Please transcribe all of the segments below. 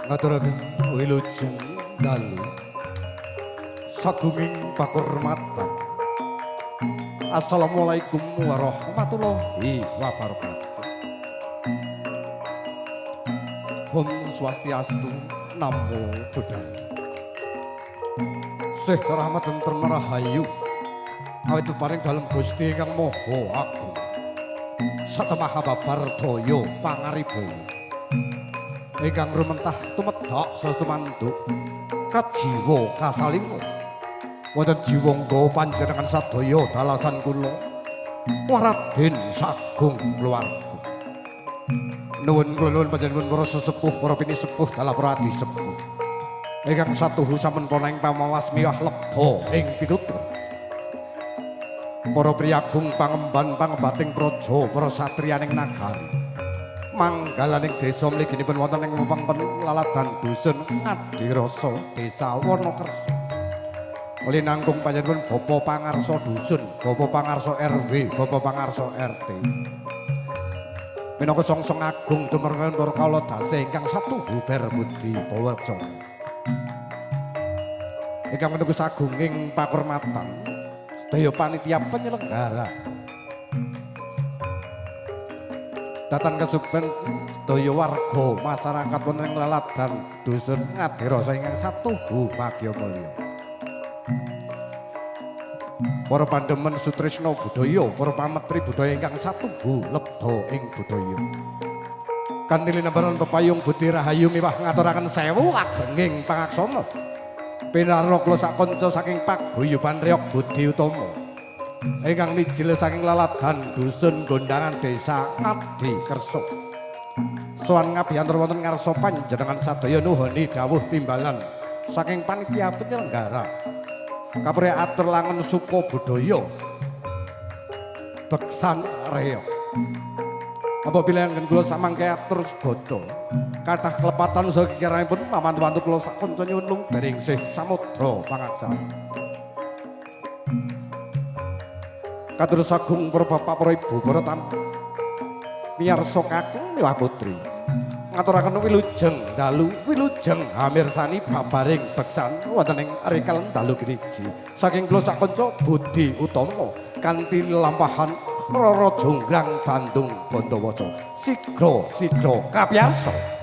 Ngaturaken wilujeng dalu sagunging pakurmatan. Assalamualaikum warahmatullahi wabarakatuh. Om Swastiastu, Namo Buddhaya. Sih rahmat tentrem rahayu awit paring dalem Gusti ingkang Maha Agung. Satemah babar daya pangaribo. Ingkang rumentah tumedhak sastumantuk kajiwa kasalinga. Wonten jiwangga panjenengan sadaya dalasan kula Raden sagung keluarga. Nuwun kula nuwun panjenengan para sesepuh, para pinisepuh, dalapradi sepuh. Ingkang satuhu sampun pana ing pamawas miyah lega ing pitutur. Para priyagung pangemban pangembating praja, para satriyaning nagari. Manggalaning desa mliginipun wonten ing wewengkon laladan dusun Adirasa Desa Wonokerso. Linangkung panjenengan Bapa Pangarsa dusun, Bapa Pangarsa RW, Bapa Pangarsa RT. Minangka songsong agung dumernen para kala dase ingkang satuhu berbudi pawecana. Ingkang menika sagunging pakurmatan sedaya panitia penyelenggara. Datang kesupen sedaya warga masyarakat wonten ing laladan dusun Ngadirasa ingkang satuhu bagya mulya. Para pandemen sutresna budaya, para pametri budaya ingkang satuhu lebda ing budaya. Kanthi linembaran pepayung budi rahayu miwah ngaturaken sewu agenging pangaksana. Pinarana kula sak kanca saking paguyuban Reok Budi Utama. Ingkang mijil saking laladan dusun Gondangan Desa Ngadi Kerso. Sowan ngabiyantur wonten ngarsa panjenengan sadaya nuhuni dawuh timbalan saking panitia penyelenggara. Kapuri atur langen suku budaya Beksan Reok. Apabila yang kula samangke atur sedaya kathah klepatan saha kikiranipun pamantu-mantu kula sak kanca nyuwun dereng sih samudra pangaksana. Kados agung para bapak para ibu para tamu miyarsa kakung miwah putri ngaturaken wilujeng dalu wilujeng hamirsani babaring beksan wonten ing rikal dalu piniji saking kula sak kanca Budi Utama kanthi lampahan Rara Jonggrang Bandung Bondowoso sigra kapiyarsa.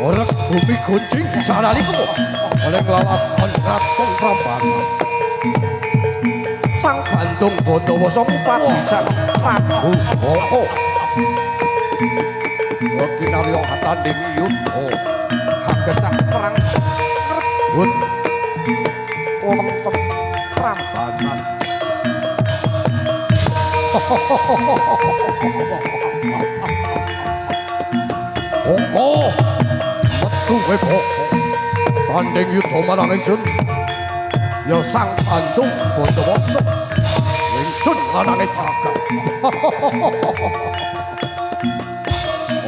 Orang bumi kuncing sanaliku oleh kelalapan Ratung Prambanan. Sang Bandung Bondowoso papisan Prabu Boko. Wakinaryo hatanding yudha hagecak perang rebut wewengkon Prambanan. Boko metu kowe Boko tanding yudha marang ingsun ya sang Bandung Bondowoso ingsun lanange jagat.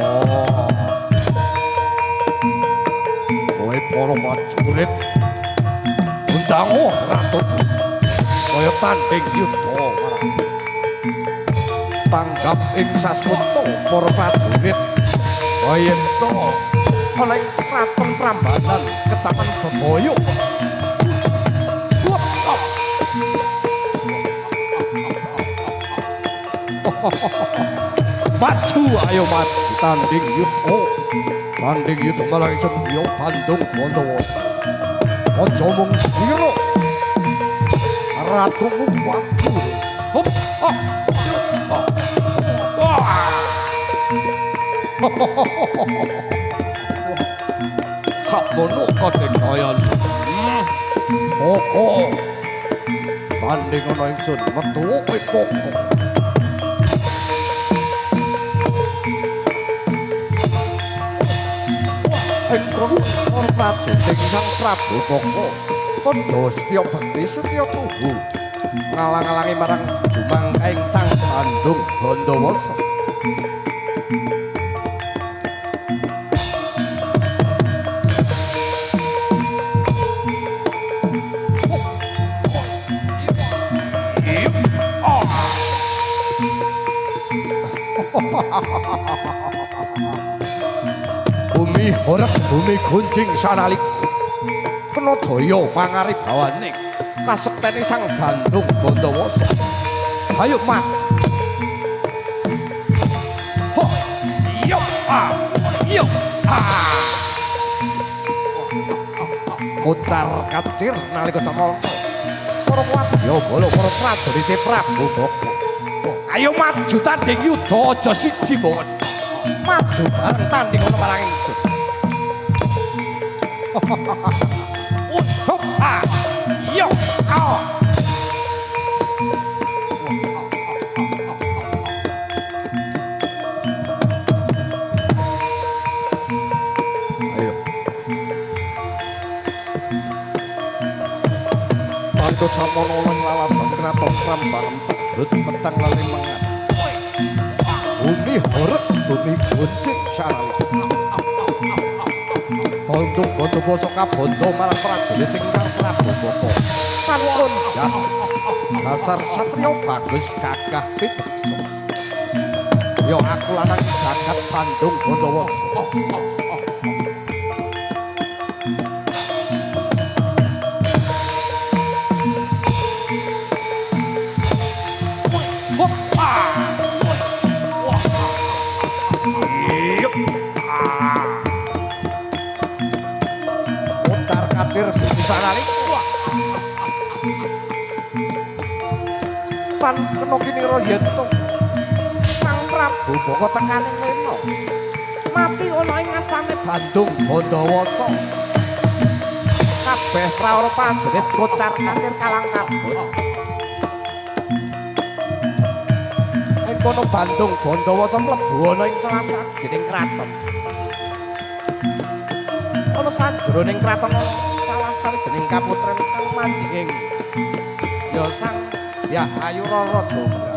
Oh, kowe para prajurit undang ratu kaya tanding yudha marang tanggap ing sasmita para prajurit kaya ento ana ing kraton Prambanan ketaman bebaya. Maju ayo maju tanding yudha marang ingsun ya Bandung Bondowoso. Aja mung sira ratumu maju. Hop hop. Sakmono kategayan. Boko tanding ana ingsun metu kowe Boko. Engkong prajurit Sang Prabu Boko padha setya bekti setya tuhu ngalang-alangi marang jumangkaing Sang Bandung Bondowoso. Bumi horeg bumi gunjing sanaliku kena daya pangaribawane kasektene Sang Bandung Bondowoso. Ayo maju. Ho yo yo Utar kacir nalika samangka para wadya bala para prajurit Prabu Boko. Ayo maju tanding yudha aja siji bos. Maju bareng tanding ana marang ingsun. Yo ayo panto samono lan lalatan kraton Prambanan tebrut petang lali mangan. Bumi horeg bumi gunjing sanaliku. Bandung Bondowoso kabondo marang prajurit ingkang Prabu Boko. Kantun jat dasar satriya bagus gagah pideksa. Ya aku lanang jagat Bandung Bondowoso. Pan kena kinira yen to Sang Prabu Boko tekane ngeno mati ana ing astane Bandung Bondowoso. Kabeh prawara prajurit kocar kacir kalang kabut. Ing kono Bandung Bondowoso mlebu ana ing salah sajining kraton. Ana sajroning kraton salah sajining kaputren kang manjing ya Sang ya ayu Rara Jombang.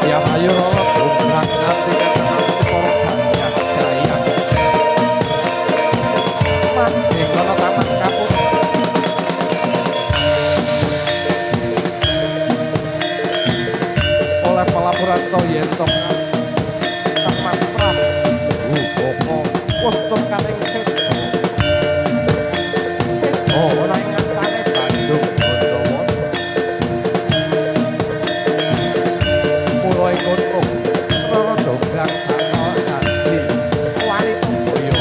Ya ayu Rara Jombang kostum kaling sedo ana ing astane Bandung Bondowoso mula ing kono Rara Jonggrang bakal dadi wali boyo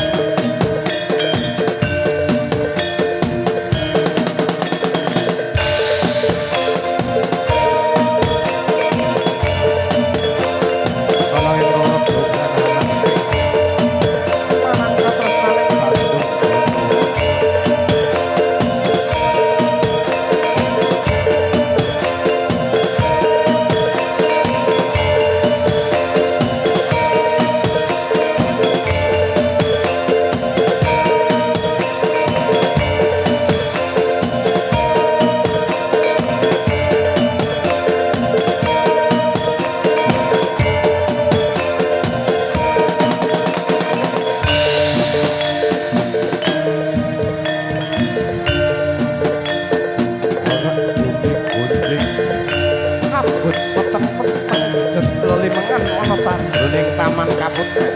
sajroning taman Kaputren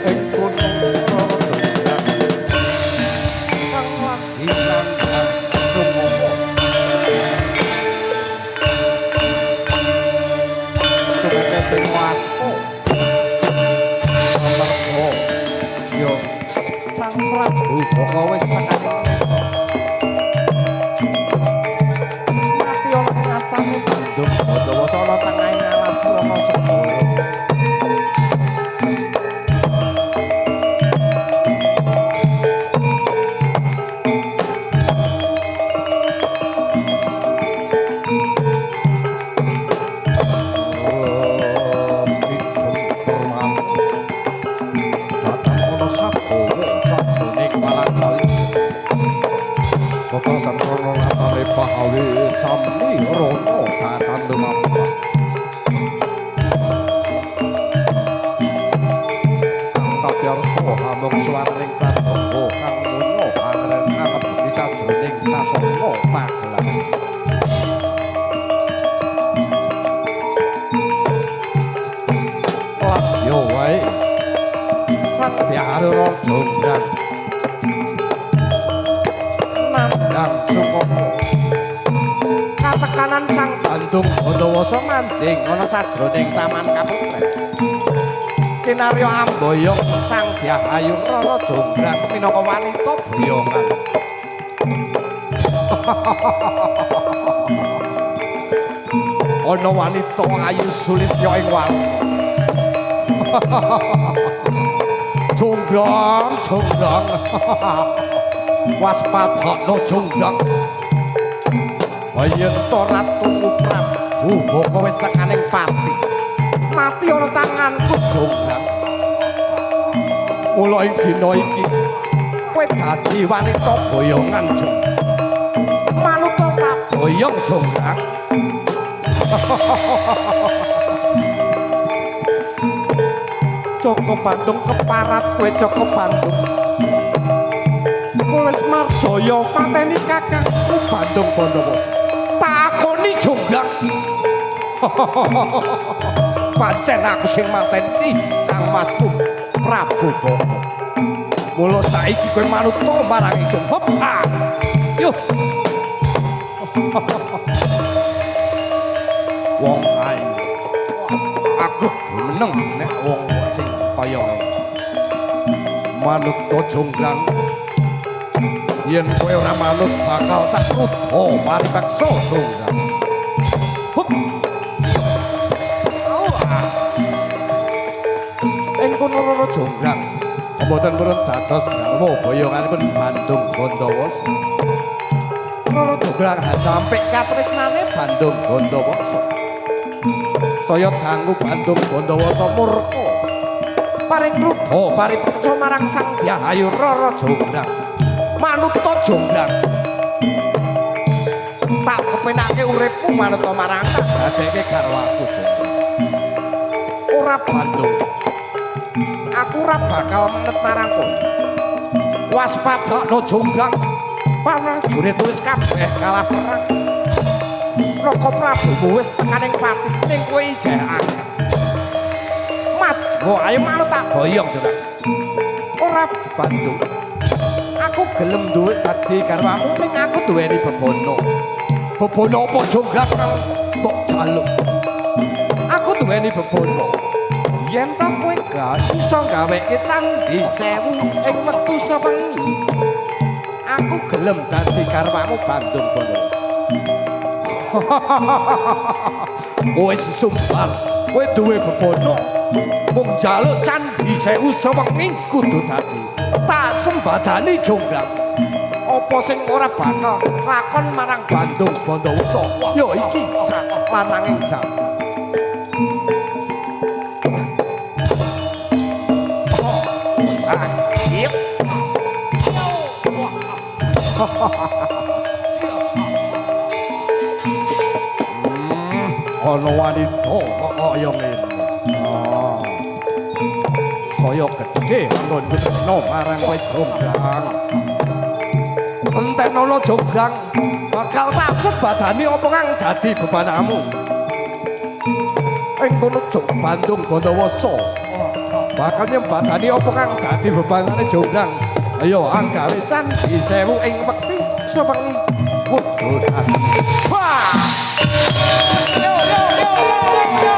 ing kono Jonggrang kang lagi nandhang sumomo tumeke sing wasko amarga yo Sang Prabu Baka wis tekan Bondowoso ana tengahing alas Rama Segara datang ana sagowo sajroning Malangsali Bapak Santono ngatane pahawit sami rono datan lumapah Kabyarsa hamung swarning pratamba kang muna angren ngamebti sajroning sasana pagelang Las yo wae Sang Hyang Jonggrang nandhang sumomo katekanan Sang Bandung Bondowoso manjing ana sajroning taman Kaputren kinarya amboyong Sang Hyang Rara Jonggrang minangka wanita boyongan ana wanita ayu sulistya ing walu Jonggrang Jonggrang waspadakna Jonggrang yen to Ratu Prabu Baka wis tekaning pati mati ana tanganku Jonggrang mula ing dina iki kowe dadi wanita boyongan Jonggrang manuta tak boyong Jonggrang Joko Bandung keparat kowe Joko Bandung wis marjaya mateni kakangku Bandung Bondowoso takoni Jonggrang pancen aku sing mateni Kang Masku Prabu Baka mula saiki kowe manuta marang ingsun hop yo wong ayu aku meneng nek wong sing kaya manuta Jonggrang yen kowe ora manut bakal tak rudha paripaksa Jonggrang hop ing kono Rara Jonggrang mboten purun dados garwa boyonganipun Bandung Bondowoso Rara Jonggrang sampek katresnane Bandung Bondowoso saya dangu Bandung Bondowoso murka paring rudha paripaksa marang Sang Hyang Rara Jonggrang manuta Jonggrang tak kepenake uripku manuta marang dadeke garwaku Jonggrang ora Bandung aku ora bakal menet marang kowe waspadakna Jonggrang prajurit wis kabeh kalah perang Raka Prabu wis tekaning pati ning kowe ijehake Oh, ayo manut tak boyong Jurang. Ora Bandung. Aku gelem duwe dadi garwamu ning aku duweni bebono. Bebono apa jonggrang kang mbok jaluk. Aku duweni bebono. Yen ta kowe gak iso gaweke candhi sewu ing wektu sewengi. Aku gelem dadi garwamu Bandung Bono. Kowe sumpah, kowe duwe bebono. Mung jaluk candhi sewu sewengi kudu dadi. Tak sembadani jonggrang. Apa sing ora bakal lakon marang Bandung Bondowoso? Yo iki lananging jam. Yep. Ono wanita kaya ngene. Saya gedhe nggon Tresna marang kowe jonggrang. Entenono jonggrang bakal tak sebadani apa kang dadi bebananmu. Ing kono Bandung Bondowoso. Bakal nyembadani apa kang dadi bebanane jonggrang. Ayo anggawe candhi sewu ing wekti sewengi kudu dadi. Wah! Yo yo yo yo.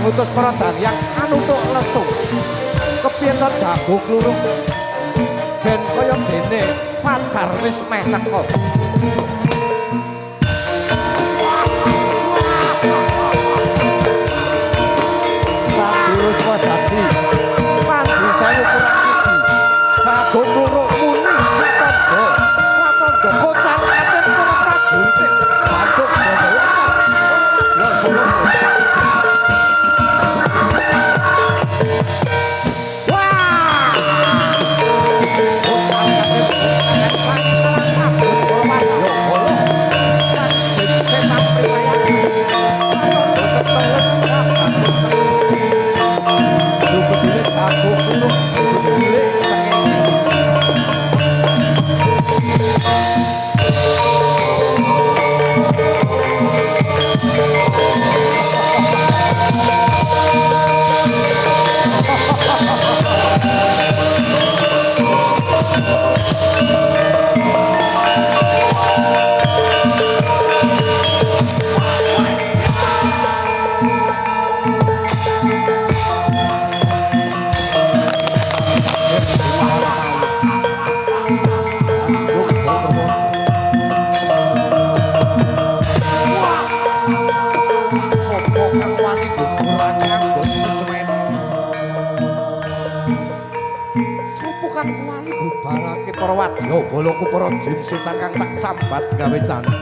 ngutus para daniyang anutuk lesung kepiyen to jago klurung ben kaya dene pacar wis meh teko wis dadi pandi sayu kurang siji jago klurung muni satondo satondo kocar aten para prajurit bantuk yo boloku para jin sultan kang tak sambat gawe candi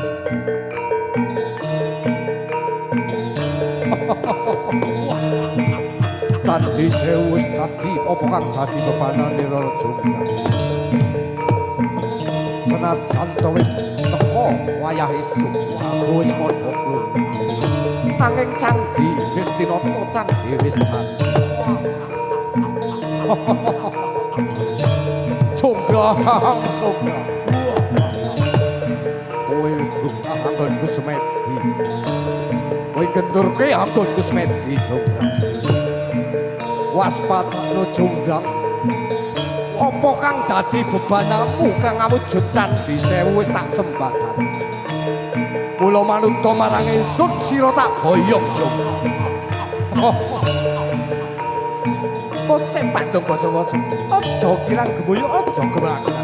candi Dewa wis dadi apa kang dadi bebanane Rara Jonggrang senajan to wis teko wayah esuk aku wis mondok nanging candi wis tinata candi wis dadi Jonggrang kowe wis buka anggonku semedi kowe gendurke anggonku semedi Jonggrang waspadane Jonggrang apa kang dadi bebananmu kang awujud candi sewu wis tak sembahkan mula manut marang ingsun sira tak boyong Jonggrang Kosek Bandung Bondowoso. Aja kirang gemuyu, aja gebrakan.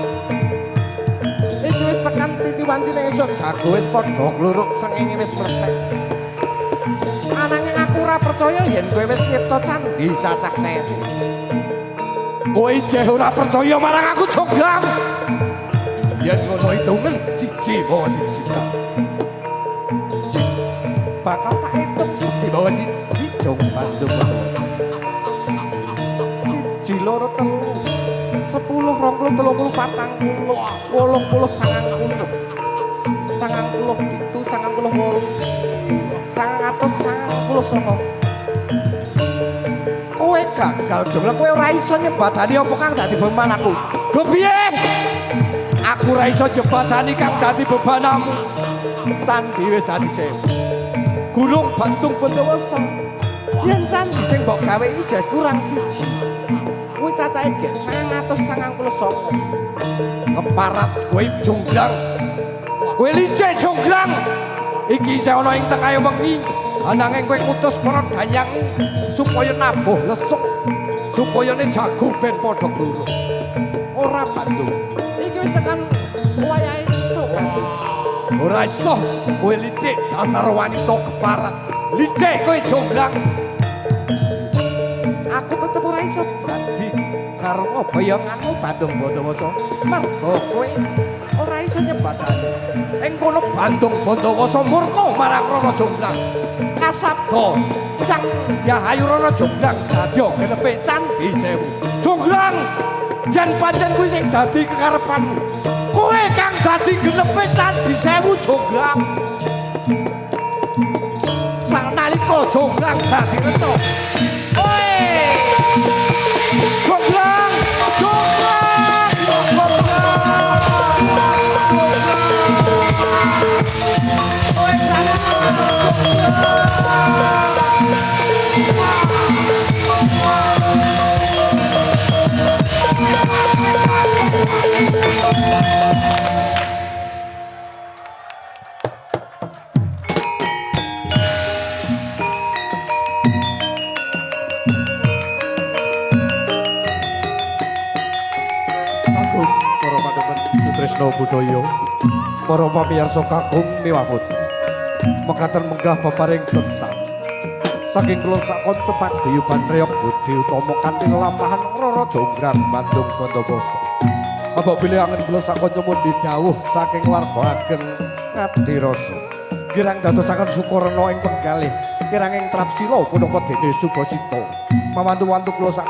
Iki wis tekan titi wancine esuk jago wis padha gluruk sengenge wis mlethek. Ananging aku ora percaya yen kowe wis nyipta candhi cacah sewu. Kowe jeh ora percaya marang aku Jonggrang. Yen ngono hitungan siji bawa siji. Bakal tak hitung siji bawa siji Jong Bandung. Siji loro telu 10 20 30 40 80 90 97 98 kowe gagal dong, kowe ora iso nyebadani apa kang dadi beban aku. Lho piye? Aku ora iso jebadani kang dadi bebanmu. Candhi wis dadi sewu. Gunung Bandung Bondowoso. Yen candhi sing mbok gawe iki jek kurang siji. Kuwi cacahe gek 999. Keparat kowe Jonggrang. Kowe licik Jonggrang. Iki isih ana ing tengahé wengi. Ananging kowe ngutus para dayang supaya nabuh lesuk. Supaya ne jago ben padha gluruk. Ora Bandung. Iki wis tekan wayahe esuk Bandung. Ora iso kowe licik dasar wanita keparat. Licik kowe Jonggrang. Aku tetep ora iso berarti karo bayanganmu Bandung Bondowoso. Mergo kowe ora iso nyebadani. Ing kono Bandung Bondowoso murka marang Rara Jonggrang. Kasabda Sang Yahayu Rara Jonggrang dadi genepe candhi sewu. Jonggrang yen pancen kuwi sing dadi kekarepanmu. Kowe kang dadi genepe candhi sewu Jonggrang. Sanalika Jonggrang dadi reca. Jonggrang! Jonggrang! Sutrisno Budaya, para pamirsa kakung miwah mekaten menggah peparing beksan saking kula sakonco paguyuban reyok budi utama kanthi lampahan Rara Jonggrang Bandung Bondowoso. Mbok bilih angen kula sakonco mundi dawuh saking warga ageng Ngadirasa. Kirang dadosaken Sukarna ing penggalih, kirang ing Trapsila punapa dene Subasita. Mamantu-wantu kula